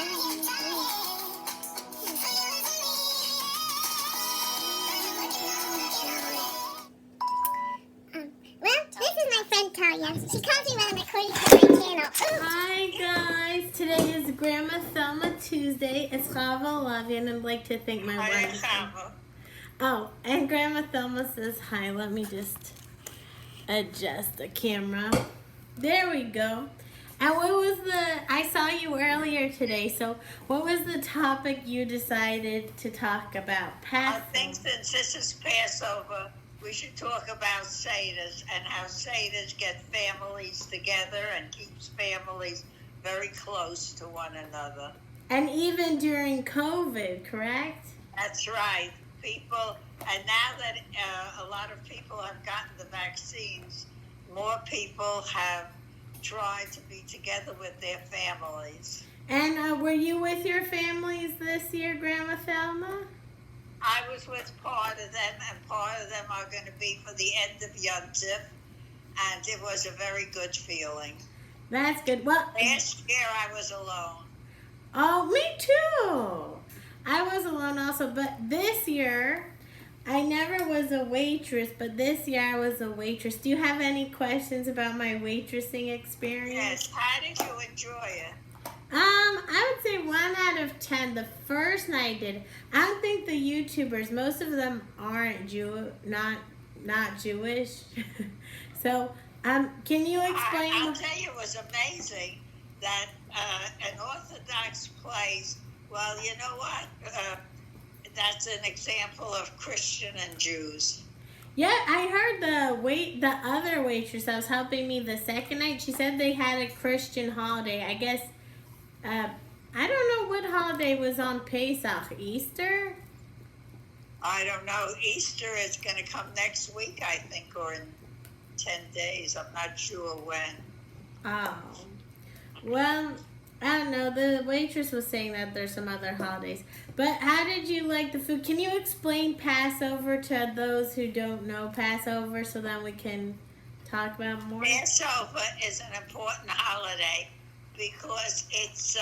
This is my friend Talia. She comes me when I'm recording for my channel. Hi guys, today is Grandma Thelma Tuesday. It's Chava Lavi, and I'd like to thank my wife. Oh, and Grandma Thelma says hi. Let me just adjust the camera. There we go. And what was I saw you earlier today, so what was the topic you decided to talk about? Passover. I think since this is Passover, we should talk about Seder's and how Seder's get families together and keeps families very close to one another. And even during COVID, correct? That's right. People, and now that a lot of people have gotten the vaccines, more people have tried to be together with their families. And were you with your families this year, Grandma Thelma? I was with part of them, and part of them are going to be for the end of Yom Tif, and it was a very good feeling. That's good. Well, last year I was alone. Oh, me too. I was alone also, but this year, I never was a waitress, but this year I was a waitress. Do you have any questions about my waitressing experience? Yes. How did you enjoy it? I would say 1 out of 10. The first night I did. I don't think the YouTubers, most of them aren't not Jewish. So, can you explain? I'll tell you, it was amazing that an Orthodox place. Well, you know what? That's an example of Christian and Jews. Yeah, I heard the other waitress that was helping me the second night. She said they had a Christian holiday. I guess. I don't know what holiday was on Pesach. Easter? I don't know. Easter is going to come next week, I think, or in 10 days. I'm not sure when. Oh. Well, I don't know. The waitress was saying that there's some other holidays. But how did you like the food? Can you explain Passover to those who don't know Passover so that we can talk about more? Passover is an important holiday because it's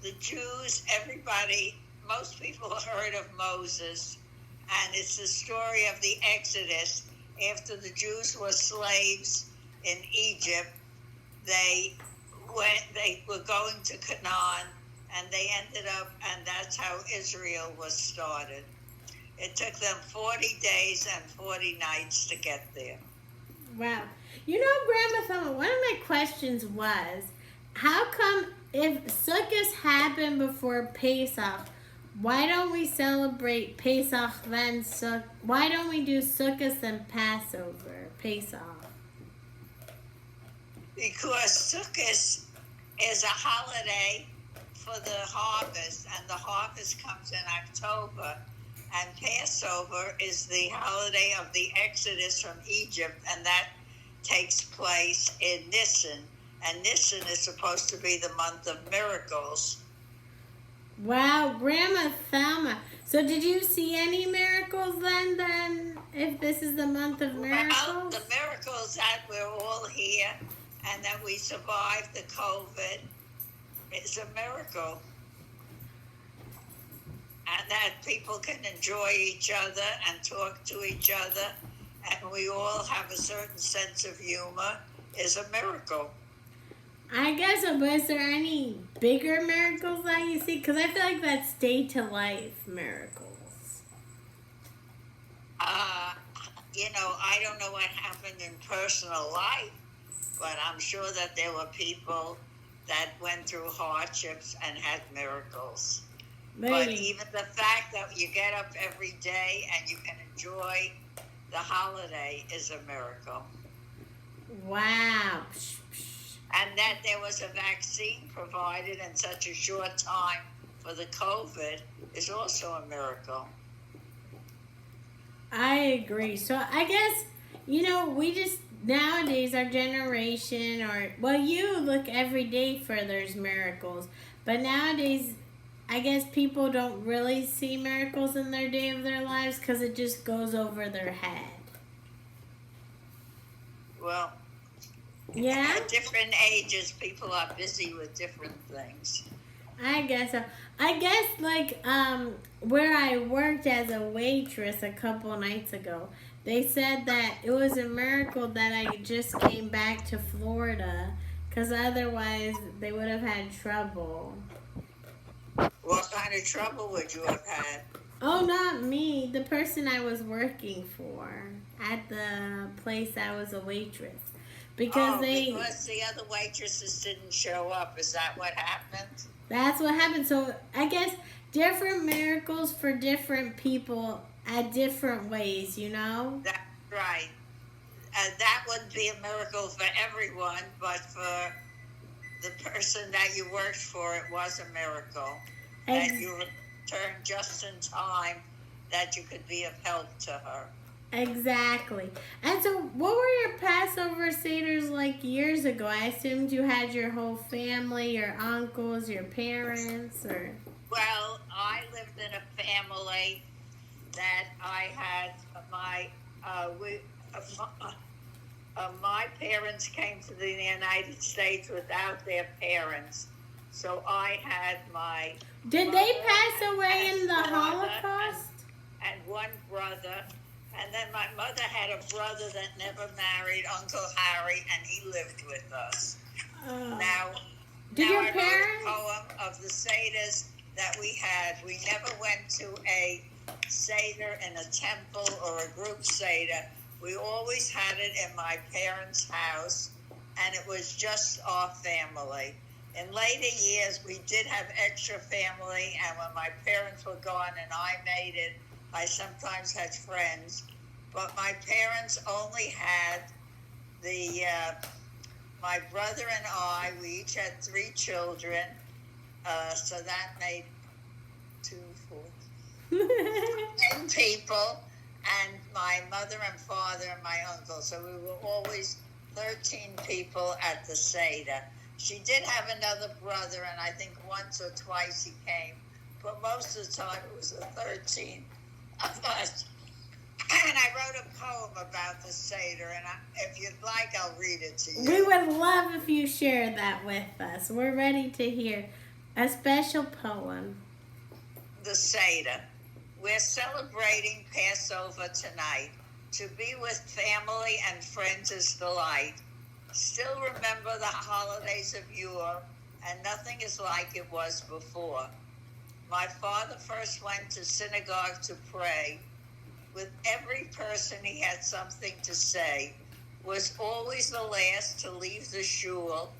the Jews, everybody, most people have heard of Moses, and it's the story of the Exodus. After the Jews were slaves in Egypt, they were going to Canaan, and they ended up, and that's how Israel was started. It took them 40 days and 40 nights to get there. Wow. You know, Grandma Thelma, one of my questions was, how come if Sukkot happened before Pesach, why don't we celebrate Pesach then Sukkot? Why don't we do Sukkot then Passover, Pesach? Because Sukkot is a holiday for the harvest, and the harvest comes in October, and Passover is the holiday of the Exodus from Egypt, and that takes place in Nisan, and Nisan is supposed to be the month of miracles. Wow, Grandma Thelma. So did you see any miracles then if this is the month of miracles? Well, the miracles that we're all here and that we survived the COVID is a miracle. And that people can enjoy each other and talk to each other, and we all have a certain sense of humor is a miracle. I guess, but is there any bigger miracles that you see? Because I feel like that's day-to-life miracles. I don't know what happened in personal life, but I'm sure that there were people that went through hardships and had miracles. Maybe. But even the fact that you get up every day and you can enjoy the holiday is a miracle. Wow. And that there was a vaccine provided in such a short time for the COVID is also a miracle. I agree. So I guess, we just, nowadays, our generation, you look every day for there's miracles. But nowadays, I guess people don't really see miracles in their day of their lives because it just goes over their head. Well, yeah. At different ages, people are busy with different things. I guess so. I guess like where I worked as a waitress a couple nights ago, they said that it was a miracle that I just came back to Florida, because otherwise they would have had trouble. What kind of trouble would you have had? Oh, not me. The person I was working for at the place I was a waitress. Because because the other waitresses didn't show up. Is that what happened? That's what happened. So I guess different miracles for different people at different ways, you know? That's right. That would be a miracle for everyone, but for the person that you worked for, it was a miracle. That you returned just in time, that you could be of help to her. Exactly. And so what were your Passover Seders like years ago? I assumed you had your whole family, your uncles, your parents, or... Well, I lived in a family that I had my parents came to the United States without their parents. So I had my... Did they pass away in the Holocaust? And one brother. And then my mother had a brother that never married, Uncle Harry, and he lived with us. Now your parents? I wrote a poem of the Seders that we had. We never went to a Seder in a temple or a group Seder. We always had it in my parents' house, and it was just our family. In later years, we did have extra family, and when my parents were gone and I made it, I sometimes had friends. But my parents only had my brother and I, we each had 3 children, so that made 2, 4, 10 people, and my mother and father and my uncle. So we were always 13 people at the Seder. She did have another brother, and I think once or twice he came, but most of the time it was the 13 of us. And I wrote a poem about the Seder, and if you'd like, I'll read it to you. We would love if you shared that with us. We're ready to hear a special poem. The Seder. We're celebrating Passover tonight. To be with family and friends is delight. Still remember the holidays of yore, and nothing is like it was before. My father first went to synagogue to pray. With every person he had something to say. Was always the last to leave the shul.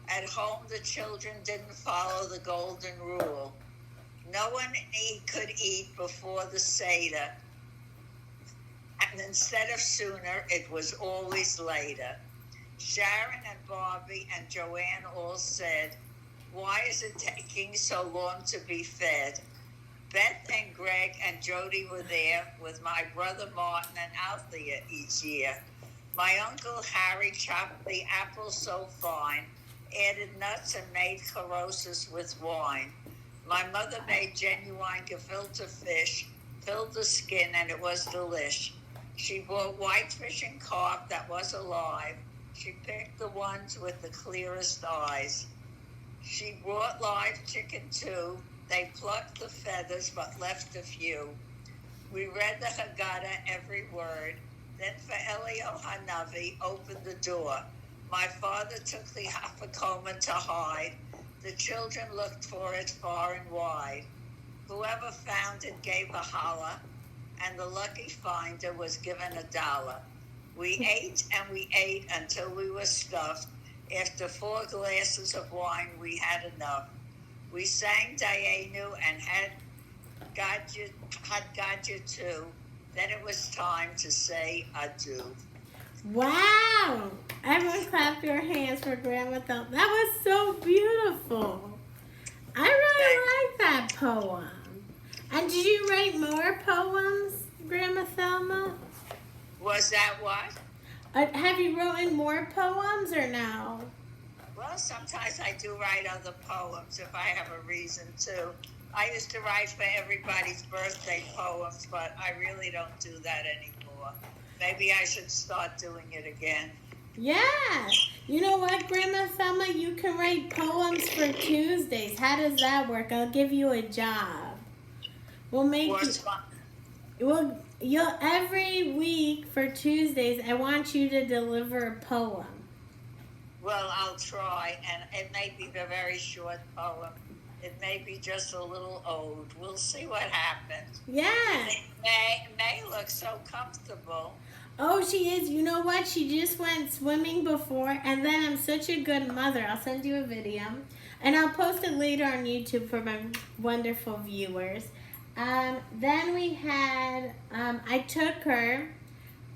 At home the children didn't follow the golden rule. No one could eat before the Seder. And instead of sooner, it was always later. Sharon and Barbie and Joanne all said, "Why is it taking so long to be fed?" Beth and Greg and Jody were there with my brother Martin and Althea each year. My Uncle Harry chopped the apples so fine, added nuts and made carousas with wine. My mother made genuine gefilte fish, filled the skin, and it was delish. She bought whitefish and carp that was alive. She picked the ones with the clearest eyes. She brought live chicken too. They plucked the feathers but left a few. We read the Haggadah every word. Then for Elio Hanavi opened the door. My father took the Hafakoma to hide. The children looked for it far and wide. Whoever found it gave a holla, and the lucky finder was given $1. We ate and we ate until we were stuffed. After 4 glasses of wine, we had enough. We sang Dayenu and had Gadya too. Then it was time to say adieu. Wow! Everyone clap your hands for Grandma Thelma. That was so beautiful. I really like that poem. And did you write more poems, Grandma Thelma? Was that what? Have you written more poems or no? Well, sometimes I do write other poems if I have a reason to. I used to write for everybody's birthday poems, but I really don't do that anymore. Maybe I should start doing it again. Yeah. You know what, Grandma Thelma? You can write poems for Tuesdays. How does that work? I'll give you a job. We'll make What's fun? you'll every week for Tuesdays. I want you to deliver a poem. Well, I'll try, and it may be a very short poem. It may be just a little ode. We'll see what happens. Yeah. May looks so comfortable. Oh, she is. You know what? She just went swimming before, and then I'm such a good mother. I'll send you a video, and I'll post it later on YouTube for my wonderful viewers. Then we had, I took her,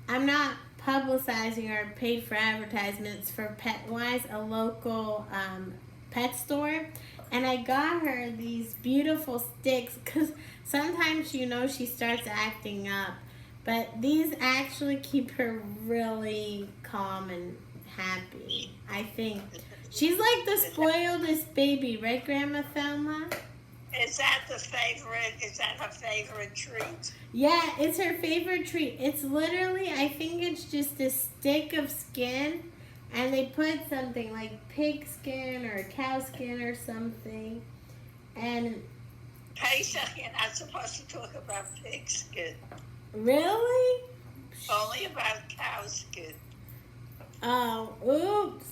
I'm not publicizing or paid for advertisements for PetWise, a local pet store. And I got her these beautiful sticks because sometimes, you know, she starts acting up. But these actually keep her really calm and happy, I think. She's like the spoiledest baby, right, Grandma Thelma? Is that the favorite? Is that her favorite treat? Yeah, it's her favorite treat. It's literally, I think it's just a stick of skin, and they put something like pig skin or cow skin or something. And Pesach, you're not supposed to talk about pig skin. really? Only about cow skin. Oh, oops.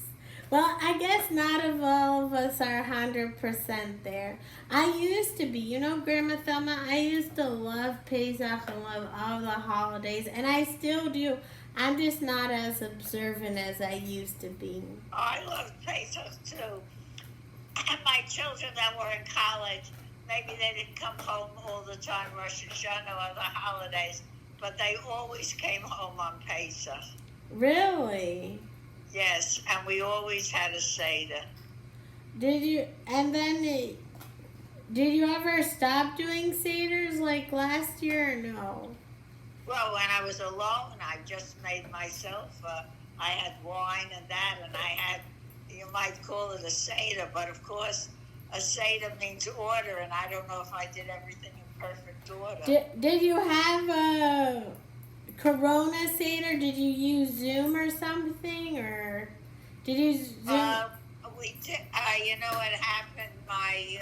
Well, I guess not of all of us are 100% there. I used to be, you know, Grandma Thelma, I used to love Pesach and love all the holidays, and I still do. I'm just not as observant as I used to be. I love Pesach too. And my children that were in college, maybe they didn't come home all the time, Rosh Hashanah or the holidays, but they always came home on Pesach. Really? Yes, and we always had a Seder. Did you, and then, did you ever stop doing Seders like last year or no? Well, when I was alone, I just made myself, I had wine and that, and I had, you might call it a Seder, but of course, a Seder means order, and I don't know if I did everything in perfect order. Did you have a Corona Seder? Did you use Zoom or something, or did you Zoom? We did, you know what happened? My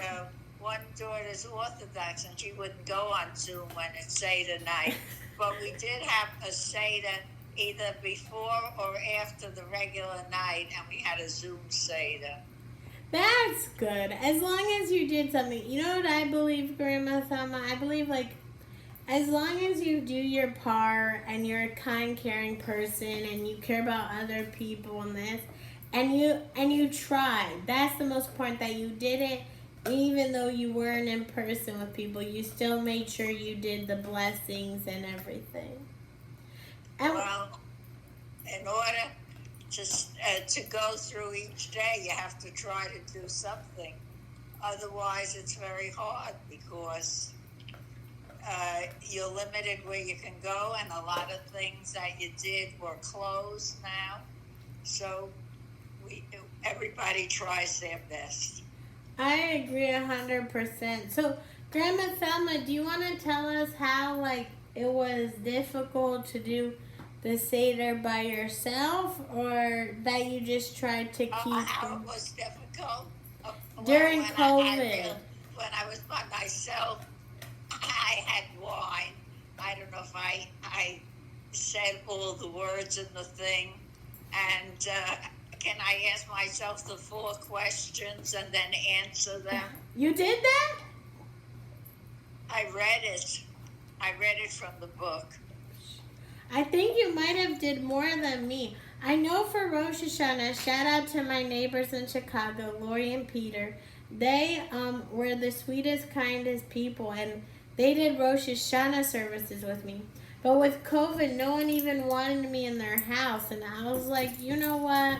one daughter's Orthodox, and she wouldn't go on Zoom when it's Seder night. But we did have a Seder either before or after the regular night, and we had a Zoom Seder. That's good. As long as you did something. You know what I believe, Grandma Thelma? I believe, like, as long as you do your part and you're a kind, caring person and you care about other people and this, and you tried. That's the most important, that you did it. Even though you weren't in person with people, you still made sure you did the blessings and everything. And well, in order to go through each day, you have to try to do something. Otherwise, it's very hard because you're limited where you can go, and a lot of things that you did were closed now. So everybody tries their best. I agree 100%. So, Grandma Thelma, do you want to tell us how, like, it was difficult to do the Seder by yourself, or that you just tried to keep How them? it was difficult? During when COVID. When I was by myself, I had wine. I don't know if I said all the words in the thing. And can I ask myself the 4 questions and then answer them? You did that? I read it. I read it from the book. I think you might have did more than me. I know for Rosh Hashanah, shout out to my neighbors in Chicago, Lori and Peter. They were the sweetest, kindest people, and they did Rosh Hashanah services with me. But with COVID, no one even wanted me in their house, and I was like, you know what?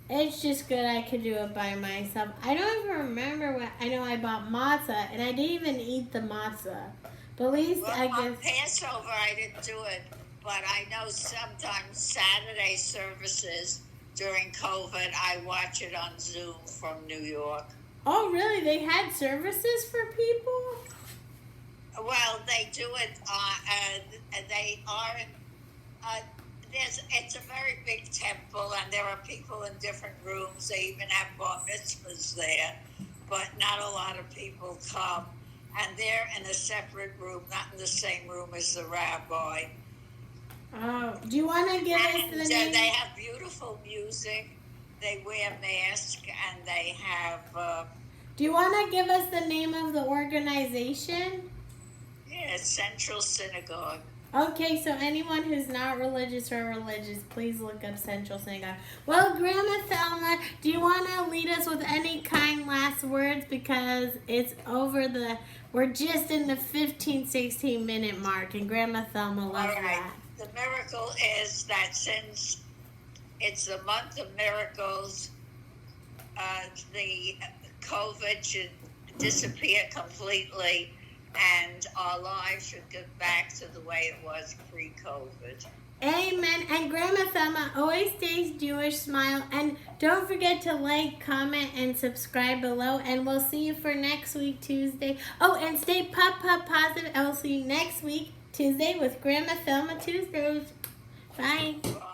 It's just good I could do it by myself. I don't even remember what, I know I bought matzah, and I didn't even eat the matzah. But at least I On guess... Passover, I didn't do it. But I know sometimes Saturday services during COVID, I watch it on Zoom from New York. Oh, really? They had services for people? Well, they do it. it's a very big temple, and there are people in different rooms. They even have bar mitzvahs there, but not a lot of people come. And they're in a separate room, not in the same room as the rabbi. Oh, do you want to give us the name? They have beautiful music. They wear masks, and they have. Do you want to give us the name of the organization? Yeah, Central Synagogue. Okay, so anyone who's not religious or religious, please look up Central Synagogue. Well, Grandma Thelma, do you want to lead us with any kind last words? Because it's we're just in the 15, 16 minute mark, and Grandma Thelma loves that. The miracle is that since it's the month of miracles, the COVID should disappear completely, and our lives should get back to the way it was pre-COVID. Amen. And Grandma Thelma always stays Jewish, smile. And don't forget to like, comment, and subscribe below. And we'll see you for next week, Tuesday. Oh, and stay positive. I will see you next week, Tuesday, with Grandma Thelma Tuesdays. Bye. Bye.